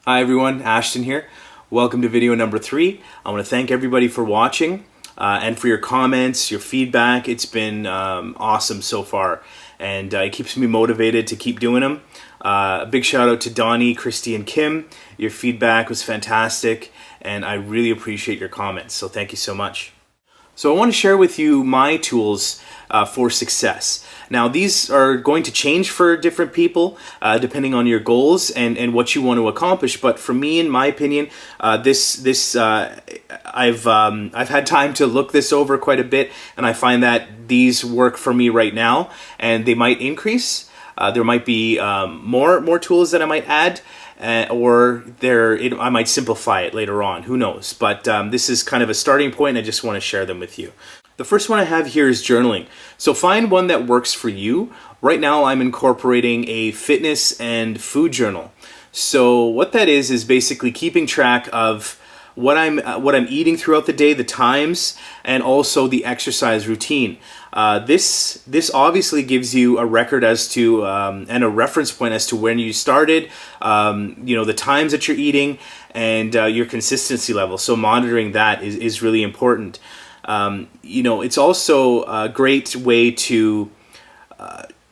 Hi everyone, Ashton here. Welcome to video number 3. I want to thank everybody for watching and for your comments, your feedback. It's been awesome so far, and it keeps me motivated to keep doing them. A big shout out to Donnie, Christy, and Kim. Your feedback was fantastic, and I really appreciate your comments, so thank you so much. So I want to share with you my tools for success. Now these are going to change for different people depending on your goals and what you want to accomplish. But for me, in my opinion, I've had time to look this over quite a bit, and I find that these work for me right now, and they might increase. There might be more tools that I might add. I might simplify it later on, who knows, but this is kind of a starting point, and I just want to share them with you. The first one I have here is journaling. So find one that works for you. Right now I'm incorporating a fitness and food journal. So what that is basically keeping track of what I'm eating throughout the day, the times, and also the exercise routine. This obviously gives you a record as to and a reference point as to when you started, the times that you're eating, and your consistency level. So monitoring that is really important. It's also a great way to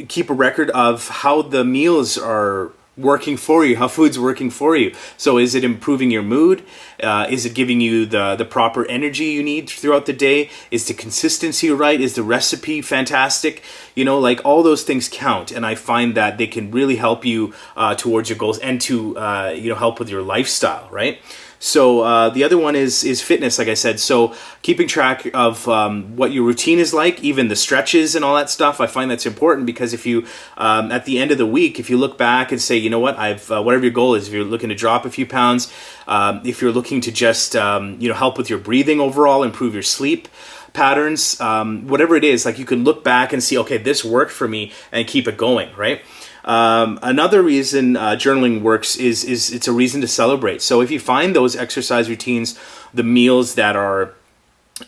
keep a record of how the meals are working for you, how food's working for you. So is it improving your mood? Is it giving you the proper energy you need throughout the day? Is the consistency right? Is the recipe fantastic? Like all those things count, and I find that they can really help you towards your goals and to help with your lifestyle, right? So the other one is fitness, like I said. So keeping track of what your routine is like, even the stretches and all that stuff. I find that's important because if you, at the end of the week, if you look back and say, you know what, whatever your goal is, if you're looking to drop a few pounds, if you're looking to just, help with your breathing overall, improve your sleep patterns, whatever it is, like you can look back and see, okay, this worked for me, and keep it going, right? Another reason journaling works is it's a reason to celebrate. So if you find those exercise routines, the meals that are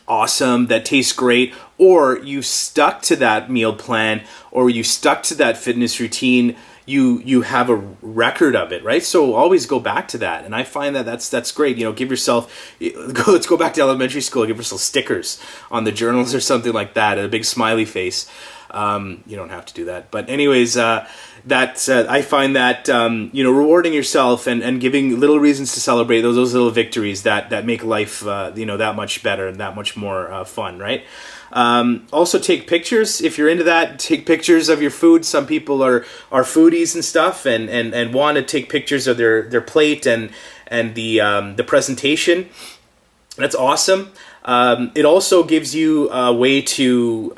awesome, that taste great, or you stuck to that meal plan, or you stuck to that fitness routine, you have a record of it, right? So always go back to that, and I find that that's great. Give yourself, let's go back to elementary school, give yourself stickers on the journals or something like that, a big smiley face. You don't have to do that, but anyways, I find that rewarding yourself and giving little reasons to celebrate those little victories that make life that much better and that much more fun, right? Also take pictures if you're into that. Take pictures of your food. Some people are foodies and stuff, and want to take pictures of their plate and the presentation. That's awesome. It also gives you a way to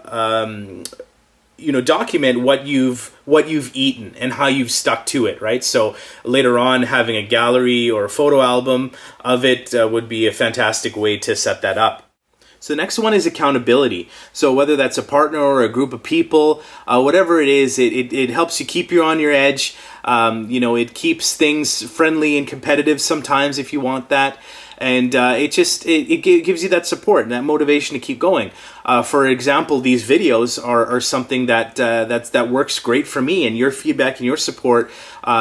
document what you've eaten and how you've stuck to it, right? So later on, having a gallery or a photo album of it would be a fantastic way to set that up. So the next one is accountability. So whether that's a partner or a group of people, whatever it is, it helps you keep you on your edge. It keeps things friendly and competitive sometimes if you want that. And it gives you that support and that motivation to keep going. For example, these videos are something that works great for me, and your feedback and your support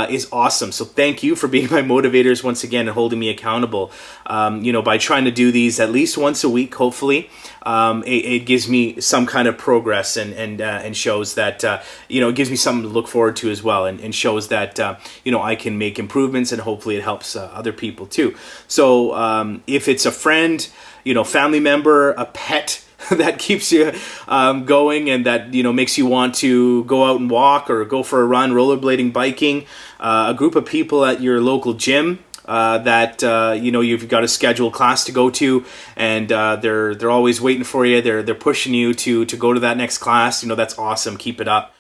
is awesome. So thank you for being my motivators once again and holding me accountable. By trying to do these at least once a week, hopefully, it gives me some kind of progress and shows that it gives me something to look forward to as well, and shows that I can make improvements, and hopefully it helps other people too. So if it's a friend, family member, a pet that keeps you going, and that makes you want to go out and walk or go for a run, rollerblading, biking, a group of people at your local gym that you've got a scheduled class to go to, and they're always waiting for you. They're pushing you to go to that next class. That's awesome. Keep it up.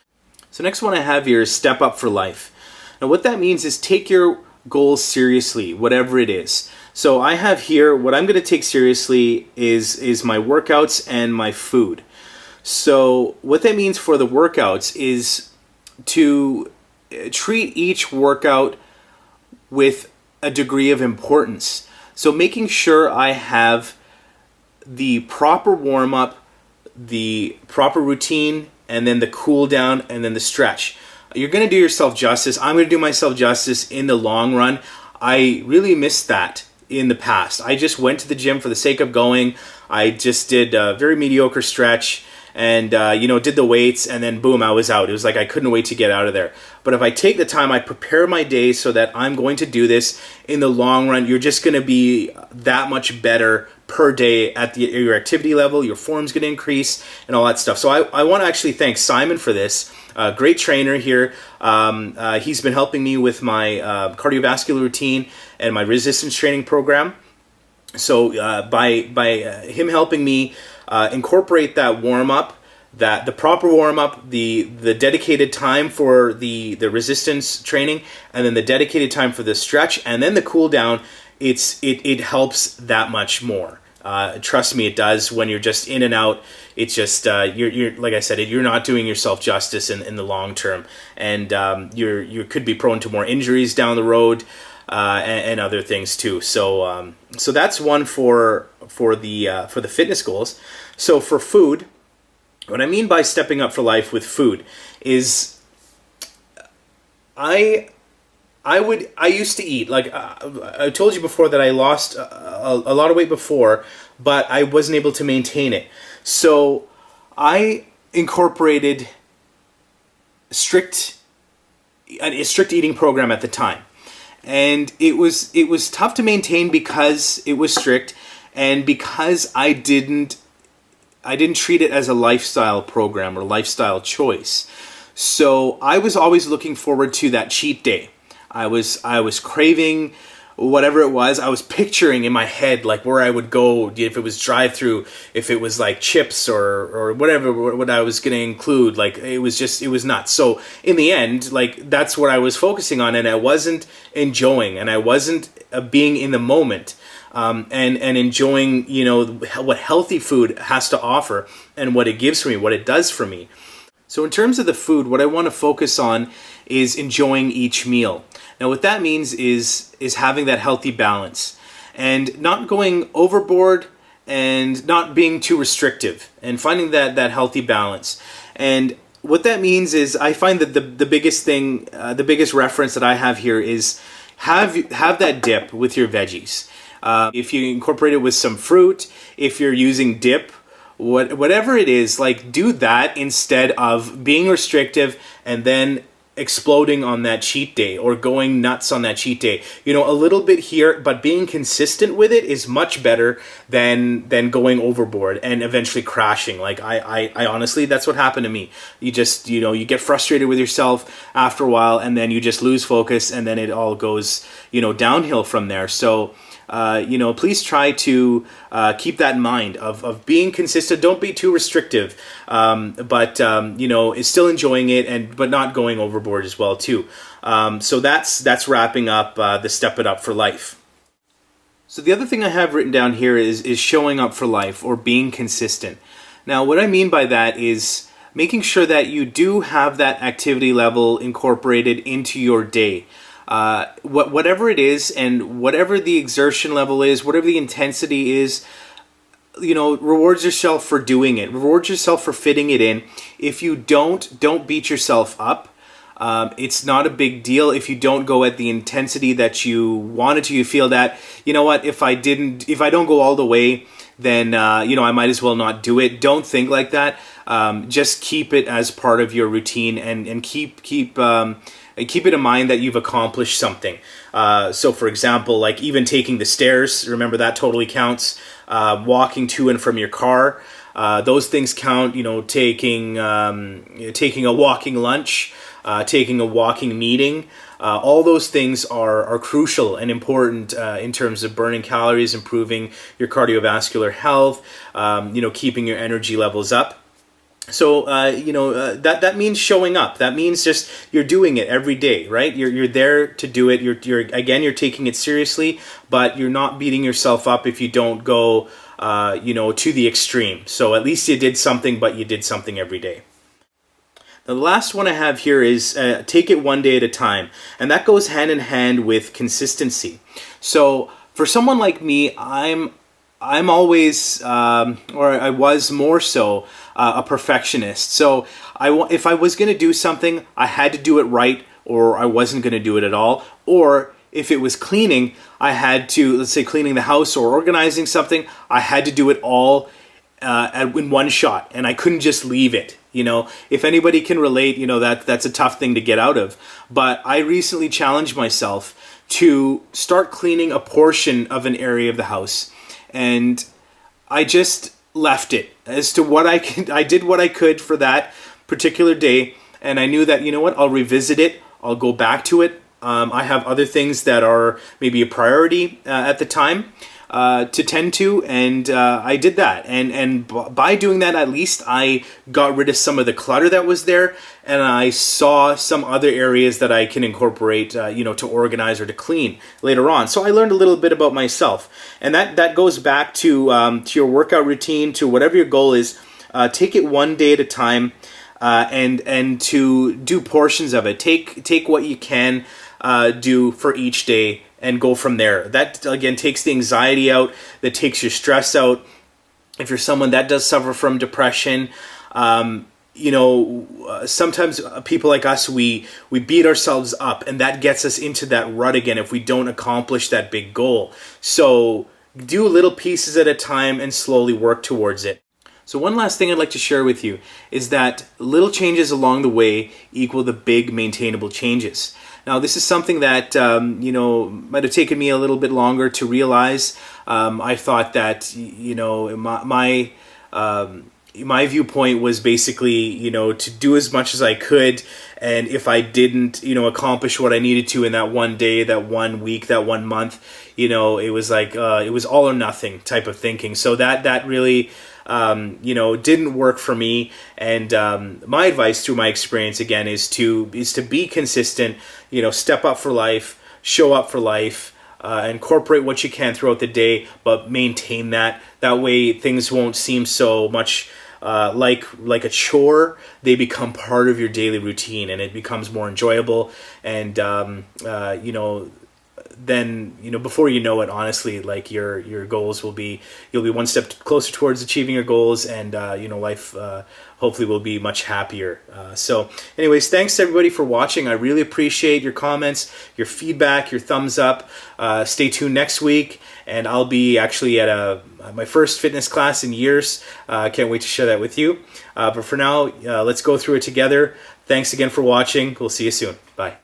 So next one I have here is step up for life. Now what that means is take your goals seriously, whatever it is. So I have here, what I'm going to take seriously is my workouts and my food. So what that means for the workouts is to treat each workout with a degree of importance. So making sure I have the proper warm-up, the proper routine, and then the cool down, and then the stretch. You're going to do yourself justice. I'm going to do myself justice in the long run. I really missed that in the past. I just went to the gym for the sake of going. I just did a very mediocre stretch and did the weights, and then boom, I was out. It was like I couldn't wait to get out of there. But if I take the time, I prepare my day so that I'm going to do this in the long run, you're just going to be that much better per day at your activity level. Your form's going to increase and all that stuff. So I want to actually thank Simon for this. Great trainer here. He's been helping me with my cardiovascular routine and my resistance training program. So by him helping me incorporate that warm up, that the proper warm up, the dedicated time for the resistance training, and then the dedicated time for the stretch, and then the cool down, it helps that much more. Trust me, it does. When you're just in and out, it's just you're like I said, you're not doing yourself justice in the long term, and you could be prone to more injuries down the road. And other things too. So that's one for the fitness goals. So for food, what I mean by stepping up for life with food is I used to eat, like I told you before, that I lost a lot of weight before, but I wasn't able to maintain it. So I incorporated a strict eating program at the time. And it was tough to maintain because it was strict, and because I didn't treat it as a lifestyle program or lifestyle choice. So I was always looking forward to that cheat day. I was craving whatever it was. I was picturing in my head like where I would go, if it was drive-through, if it was like chips or whatever, what I was going to include. Like it was nuts. So in the end, like that's what I was focusing on, and I wasn't enjoying, and I wasn't being in the moment, and enjoying, what healthy food has to offer and what it gives for me, what it does for me. So in terms of the food, what I want to focus on is enjoying each meal. Now, what that means is having that healthy balance and not going overboard and not being too restrictive, and finding that healthy balance. And what that means is, I find that the biggest thing, the biggest reference that I have here is have that dip with your veggies. If you incorporate it with some fruit, if you're using dip, whatever it is, like do that instead of being restrictive and then exploding on that cheat day or going nuts on that cheat day. A little bit here, but being consistent with it is much better than going overboard and eventually crashing. Like I honestly, that's what happened to me. You just, you get frustrated with yourself after a while, and then you just lose focus, and then it all goes, downhill from there. So please try to keep that in mind of being consistent. Don't be too restrictive, but is still enjoying it, but not going overboard as well too. So that's wrapping up the Step It Up for Life. So the other thing I have written down here is showing up for life, or being consistent. Now, what I mean by that is making sure that you do have that activity level incorporated into your day. Whatever it is, and whatever the exertion level is, whatever the intensity is, reward yourself for doing it. Reward yourself for fitting it in. If you don't beat yourself up. It's not a big deal if you don't go at the intensity that you wanted to. You feel that, what, if I don't go all the way, then, I might as well not do it. Don't think like that. Just keep it as part of your routine, and keep it in mind that you've accomplished something. So for example, like even taking the stairs, remember that totally counts. Walking to and from your car, those things count. Taking a walking lunch, taking a walking meeting, all those things are crucial and important in terms of burning calories, improving your cardiovascular health, keeping your energy levels up. So, that means showing up. That means just you're doing it every day, right? You're there to do it. You're taking it seriously, but you're not beating yourself up if you don't go, to the extreme. So at least you did something, but you did something every day. Now, the last one I have here is take it one day at a time, and that goes hand in hand with consistency. So for someone like me, I'm always, or I was more so, a perfectionist. So if I was going to do something, I had to do it right, or I wasn't going to do it at all. Or if it was cleaning, I had to, let's say cleaning the house or organizing something, I had to do it all in one shot, and I couldn't just leave it. You know, if anybody can relate, you know, that's a tough thing to get out of. But I recently challenged myself to start cleaning a portion of an area of the house, and I just left it as to what I can. I did what I could for that particular day, and I knew that, you know what, I'll revisit it. I'll go back to it. I have other things that are maybe a priority at the time to tend to, and I did that. And by doing that, at least I got rid of some of the clutter that was there, and I saw some other areas that I can incorporate, you know, to organize or to clean later on. So I learned a little bit about myself, and that goes back to your workout routine, to whatever your goal is. Take it one day at a time, and to do portions of it. Take what you can do for each day and go from there. That, again, takes the anxiety out, that takes your stress out. If you're someone that does suffer from depression, you know, sometimes people like us, we beat ourselves up, and that gets us into that rut again if we don't accomplish that big goal. So do little pieces at a time and slowly work towards it. So one last thing I'd like to share with you is that little changes along the way equal the big maintainable changes. Now, this is something that, you know, might have taken me a little bit longer to realize. I thought that, you know, my viewpoint was basically, you know, to do as much as I could. And if I didn't, you know, accomplish what I needed to in that one day, that 1 week, that 1 month, you know, it was like, it was all or nothing type of thinking. So that really, you know, didn't work for me. And my advice through my experience, again, is to be consistent, you know, step up for life, show up for life, incorporate what you can throughout the day, but maintain that. That way things won't seem so much like a chore. They become part of your daily routine, and it becomes more enjoyable. And you know, then, you know, before you know it, honestly, like your goals will be, you'll be one step closer towards achieving your goals, and you know, life hopefully will be much happier. So anyways, thanks everybody for watching. I really appreciate your comments, your feedback, your thumbs up. Stay tuned next week, and I'll be actually at my first fitness class in years. Can't wait to share that with you. But for now, let's go through it together. Thanks again for watching. We'll see you soon. Bye.